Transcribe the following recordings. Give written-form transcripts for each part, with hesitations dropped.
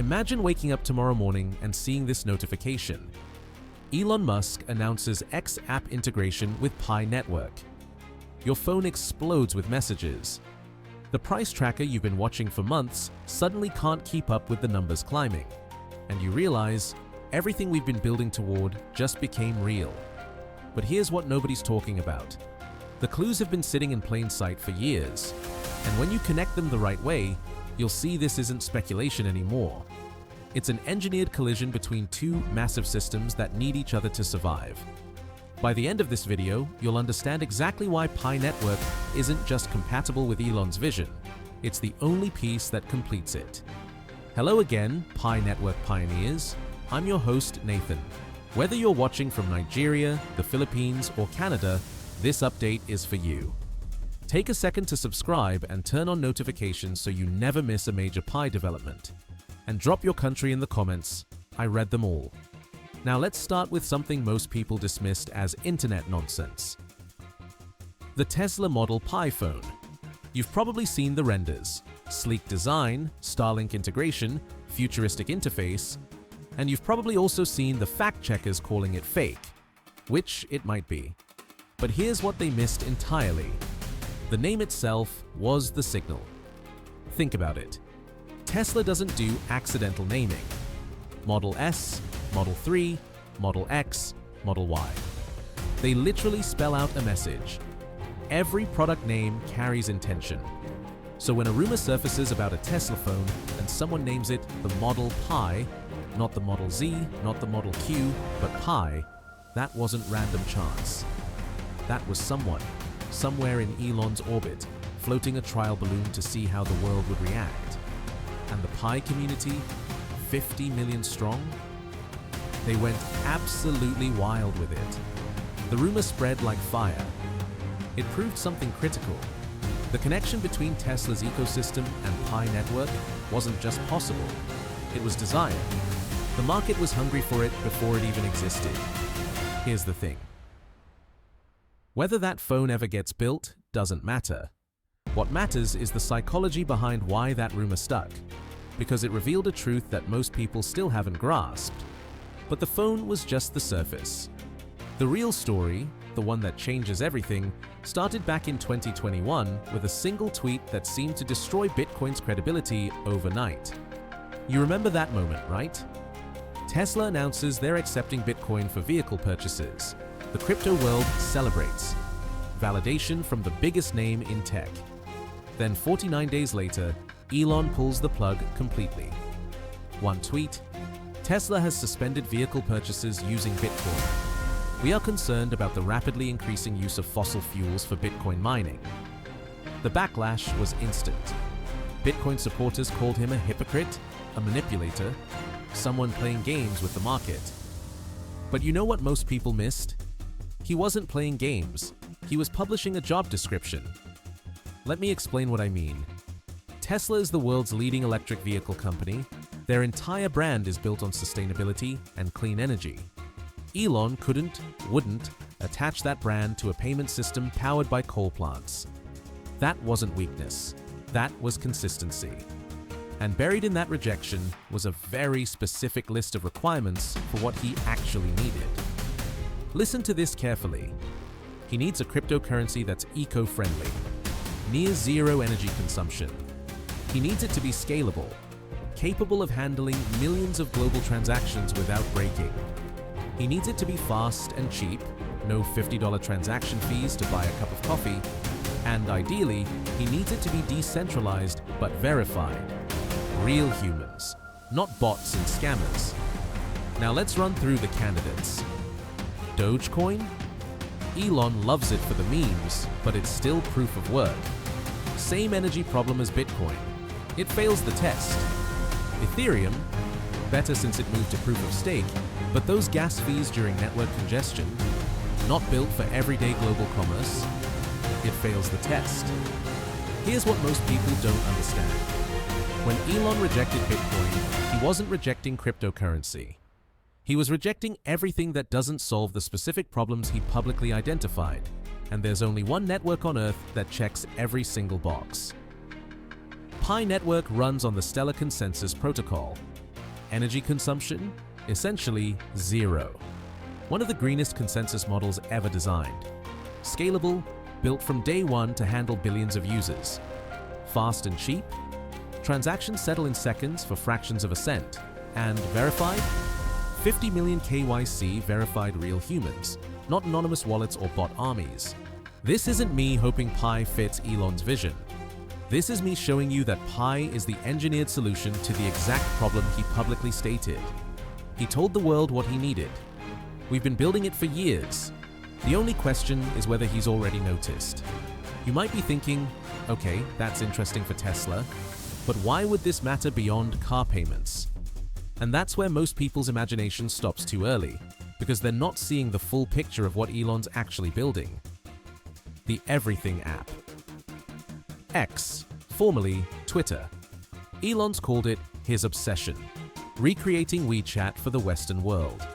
Imagine waking up tomorrow morning and seeing this notification. Elon Musk announces X app integration with Pi Network. Your phone explodes with messages. The price tracker you've been watching for months suddenly can't keep up with the numbers climbing. And you realize everything we've been building toward just became real. But here's what nobody's talking about. The clues have been sitting in plain sight for years. And when you connect them the right way, you'll see this isn't speculation anymore. It's an engineered collision between two massive systems that need each other to survive. By the end of this video, you'll understand exactly why Pi Network isn't just compatible with Elon's vision, it's the only piece that completes it. Hello again, Pi Network pioneers. I'm your host, Nathan. Whether you're watching from Nigeria, the Philippines, or Canada, this update is for you. Take a second to subscribe and turn on notifications so you never miss a major Pi development. And drop your country in the comments. I read them all. Now let's start with something most people dismissed as internet nonsense. The Tesla Model Pi phone. You've probably seen the renders. Sleek design, Starlink integration, futuristic interface, and you've probably also seen the fact checkers calling it fake, which it might be. But here's what they missed entirely. The name itself was the signal. Think about it. Tesla doesn't do accidental naming. Model S, Model 3, Model X, Model Y. They literally spell out a message. Every product name carries intention. So when a rumor surfaces about a Tesla phone and someone names it the Model Pi, not the Model Z, not the Model Q, but Pi, that wasn't random chance. That was someone, somewhere in Elon's orbit, floating a trial balloon to see how the world would react. And the Pi community, 50 million strong? They went absolutely wild with it. The rumor spread like fire. It proved something critical. The connection between Tesla's ecosystem and Pi Network wasn't just possible, it was desired. The market was hungry for it before it even existed. Here's the thing. Whether that phone ever gets built doesn't matter. What matters is the psychology behind why that rumor stuck, because it revealed a truth that most people still haven't grasped. But the phone was just the surface. The real story, the one that changes everything, started back in 2021 with a single tweet that seemed to destroy Bitcoin's credibility overnight. You remember that moment, right? Tesla announces they're accepting Bitcoin for vehicle purchases. The crypto world celebrates. Validation from the biggest name in tech. Then 49 days later, Elon pulls the plug completely. One tweet: Tesla has suspended vehicle purchases using Bitcoin. We are concerned about the rapidly increasing use of fossil fuels for Bitcoin mining. The backlash was instant. Bitcoin supporters called him a hypocrite, a manipulator, someone playing games with the market. But you know what most people missed? He wasn't playing games. He was publishing a job description. Let me explain what I mean. Tesla is the world's leading electric vehicle company. Their entire brand is built on sustainability and clean energy. Elon wouldn't attach that brand to a payment system powered by coal plants. That wasn't weakness. That was consistency. And buried in that rejection was a very specific list of requirements for what he actually needed. Listen to this carefully. He needs a cryptocurrency that's eco-friendly, near zero energy consumption. He needs it to be scalable, capable of handling millions of global transactions without breaking. He needs it to be fast and cheap, no $50 transaction fees to buy a cup of coffee, and ideally, he needs it to be decentralized but verified. Real humans, not bots and scammers. Now let's run through the candidates. Dogecoin? Elon loves it for the memes, but it's still proof of work. Same energy problem as Bitcoin. It fails the test. Ethereum? Better since it moved to proof of stake, but those gas fees during network congestion, not built for everyday global commerce, it fails the test. Here's what most people don't understand. When Elon rejected Bitcoin, he wasn't rejecting cryptocurrency. He was rejecting everything that doesn't solve the specific problems he publicly identified, and there's only one network on Earth that checks every single box. Pi Network runs on the Stellar Consensus Protocol. Energy consumption? Essentially zero. One of the greenest consensus models ever designed. Scalable, built from day one to handle billions of users. Fast and cheap. Transactions settle in seconds for fractions of a cent. And verified? 50 million KYC verified real humans, not anonymous wallets or bot armies. This isn't me hoping Pi fits Elon's vision. This is me showing you that Pi is the engineered solution to the exact problem he publicly stated. He told the world what he needed. We've been building it for years. The only question is whether he's already noticed. You might be thinking, okay, that's interesting for Tesla, but why would this matter beyond car payments? And that's where most people's imagination stops too early, because they're not seeing the full picture of what Elon's actually building. The Everything app. X, formerly Twitter. Elon's called it his obsession, recreating WeChat for the Western world.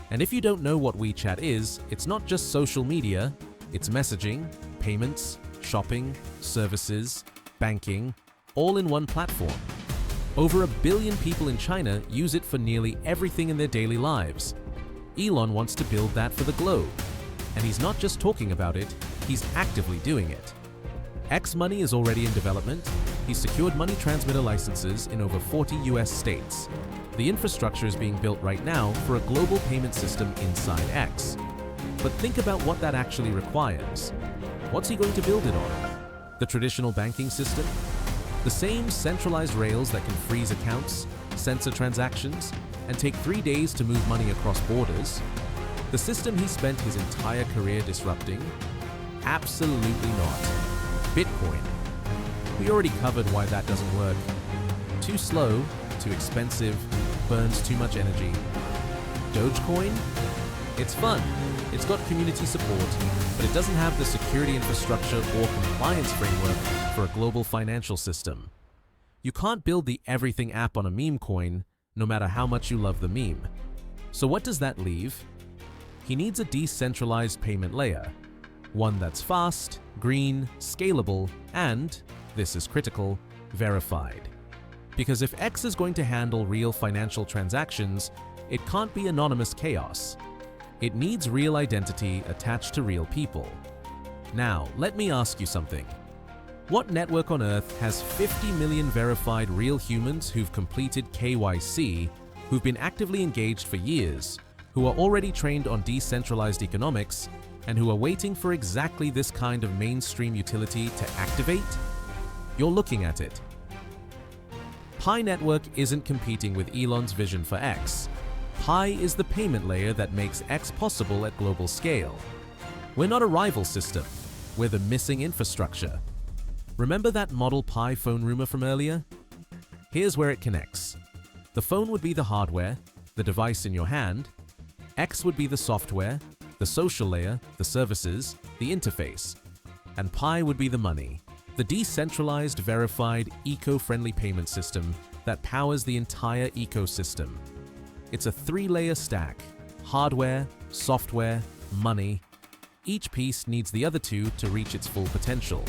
And if you don't know what WeChat is, it's not just social media, it's messaging, payments, shopping, services, banking, all in one platform. Over 1 billion people in China use it for nearly everything in their daily lives. Elon wants to build that for the globe. And he's not just talking about it, he's actively doing it. X Money is already in development. He's secured money transmitter licenses in over 40 US states. The infrastructure is being built right now for a global payment system inside X. But think about what that actually requires. What's he going to build it on? The traditional banking system? The same centralized rails that can freeze accounts, censor transactions, and take 3 days to move money across borders? The system he spent his entire career disrupting? Absolutely not. Bitcoin. We already covered why that doesn't work. Too slow, too expensive, burns too much energy. Dogecoin? It's fun. It's got community support, but it doesn't have the security infrastructure or compliance framework for a global financial system. You can't build the Everything app on a meme coin, no matter how much you love the meme. So what does that leave? He needs a decentralized payment layer. One that's fast, green, scalable, and, this is critical, verified. Because if X is going to handle real financial transactions, it can't be anonymous chaos. It needs real identity attached to real people. Now, let me ask you something. What network on Earth has 50 million verified real humans who've completed KYC, who've been actively engaged for years, who are already trained on decentralized economics, and who are waiting for exactly this kind of mainstream utility to activate? You're looking at it. Pi Network isn't competing with Elon's vision for X. Pi is the payment layer that makes X possible at global scale. We're not a rival system, we're the missing infrastructure. Remember that Model Pi phone rumor from earlier? Here's where it connects. The phone would be the hardware, the device in your hand. X would be the software, the social layer, the services, the interface. And Pi would be the money, the decentralized, verified, eco-friendly payment system that powers the entire ecosystem. It's a 3-layer stack: hardware, software, money. Each piece needs the other two to reach its full potential.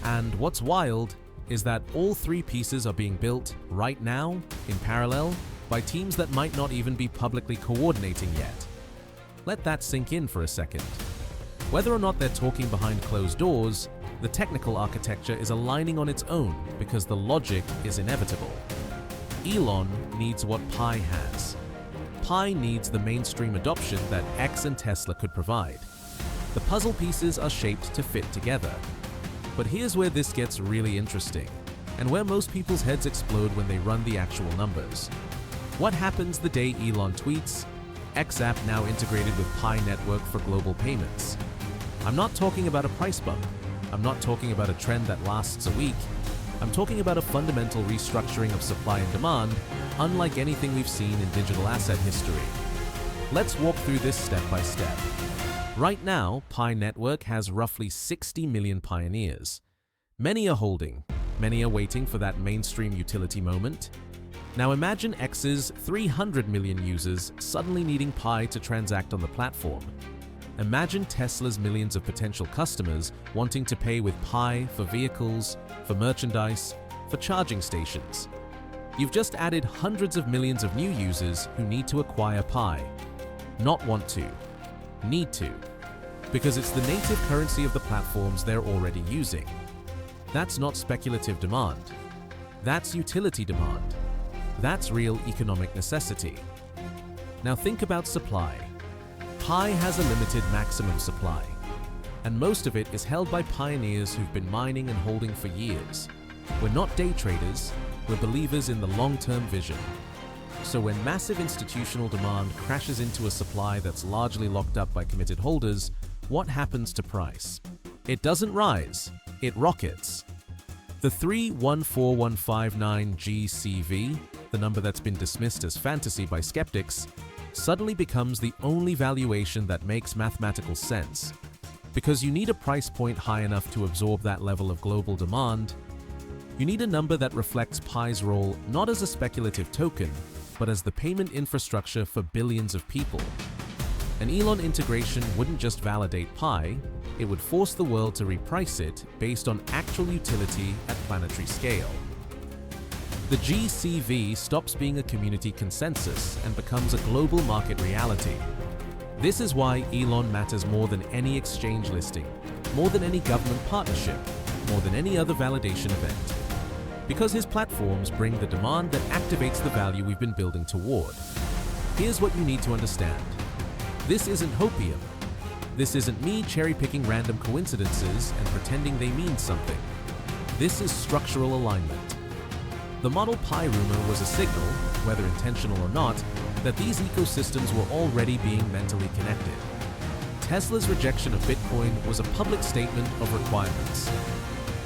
And what's wild is that all 3 pieces are being built right now, in parallel, by teams that might not even be publicly coordinating yet. Let that sink in for a second. Whether or not they're talking behind closed doors, the technical architecture is aligning on its own because the logic is inevitable. Elon needs what Pi has. Pi needs the mainstream adoption that X and Tesla could provide. The puzzle pieces are shaped to fit together. But here's where this gets really interesting, and where most people's heads explode when they run the actual numbers. What happens the day Elon tweets, "X app now integrated with Pi Network for global payments"? I'm not talking about a price bump. I'm not talking about a trend that lasts a week. I'm talking about a fundamental restructuring of supply and demand, unlike anything we've seen in digital asset history. Let's walk through this step by step. Right now, Pi Network has roughly 60 million pioneers. Many are holding, many are waiting for that mainstream utility moment. Now imagine X's 300 million users suddenly needing Pi to transact on the platform. Imagine Tesla's millions of potential customers wanting to pay with Pi for vehicles, for merchandise, for charging stations. You've just added hundreds of millions of new users who need to acquire Pi. Not want to, need to, because it's the native currency of the platforms they're already using. That's not speculative demand. That's utility demand. That's real economic necessity. Now think about supply. Pi has a limited maximum supply, and most of it is held by pioneers who've been mining and holding for years. We're not day traders, we're believers in the long-term vision. So when massive institutional demand crashes into a supply that's largely locked up by committed holders, what happens to price? It doesn't rise, it rockets. The 314159 GCV, the number that's been dismissed as fantasy by skeptics, suddenly becomes the only valuation that makes mathematical sense. Because you need a price point high enough to absorb that level of global demand, you need a number that reflects Pi's role not as a speculative token, but as the payment infrastructure for billions of people. An Elon integration wouldn't just validate Pi, it would force the world to reprice it based on actual utility at planetary scale. The GCV stops being a community consensus and becomes a global market reality. This is why Elon matters more than any exchange listing, more than any government partnership, more than any other validation event. Because his platforms bring the demand that activates the value we've been building toward. Here's what you need to understand. This isn't hopium. This isn't me cherry-picking random coincidences and pretending they mean something. This is structural alignment. The Model Pi rumor was a signal, whether intentional or not, that these ecosystems were already being mentally connected. Tesla's rejection of Bitcoin was a public statement of requirements.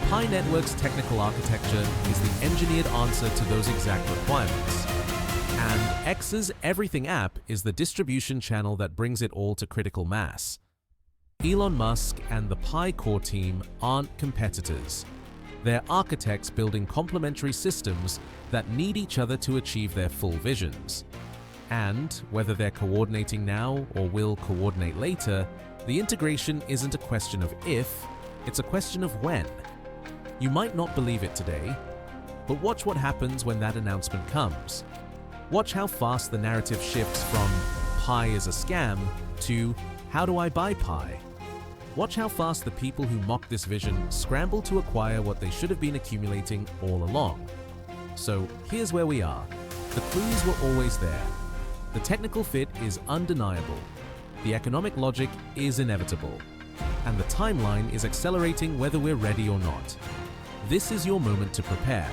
Pi Network's technical architecture is the engineered answer to those exact requirements. And X's Everything app is the distribution channel that brings it all to critical mass. Elon Musk and the Pi core team aren't competitors. They're architects building complementary systems that need each other to achieve their full visions. And whether they're coordinating now or will coordinate later, the integration isn't a question of if, it's a question of when. You might not believe it today, but watch what happens when that announcement comes. Watch how fast the narrative shifts from Pi is a scam to how do I buy Pi? Watch how fast the people who mock this vision scramble to acquire what they should have been accumulating all along. So here's where we are. The clues were always there. The technical fit is undeniable. The economic logic is inevitable. And the timeline is accelerating whether we're ready or not. This is your moment to prepare.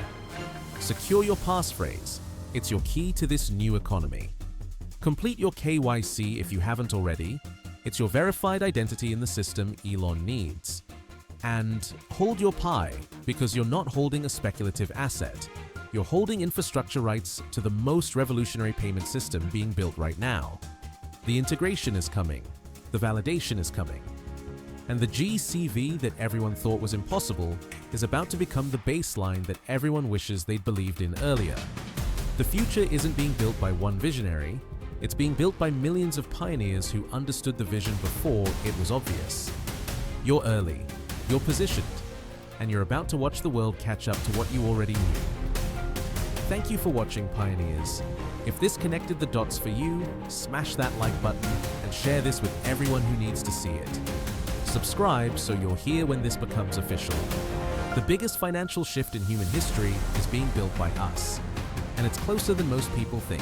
Secure your passphrase. It's your key to this new economy. Complete your KYC if you haven't already. It's your verified identity in the system Elon needs. And hold your Pi, because you're not holding a speculative asset. You're holding infrastructure rights to the most revolutionary payment system being built right now. The integration is coming. The validation is coming. And the GCV that everyone thought was impossible is about to become the baseline that everyone wishes they'd believed in earlier. The future isn't being built by one visionary. It's being built by millions of pioneers who understood the vision before it was obvious. You're early, you're positioned, and you're about to watch the world catch up to what you already knew. Thank you for watching, Pioneers. If this connected the dots for you, smash that like button and share this with everyone who needs to see it. Subscribe so you'll hear when this becomes official. The biggest financial shift in human history is being built by us, and it's closer than most people think.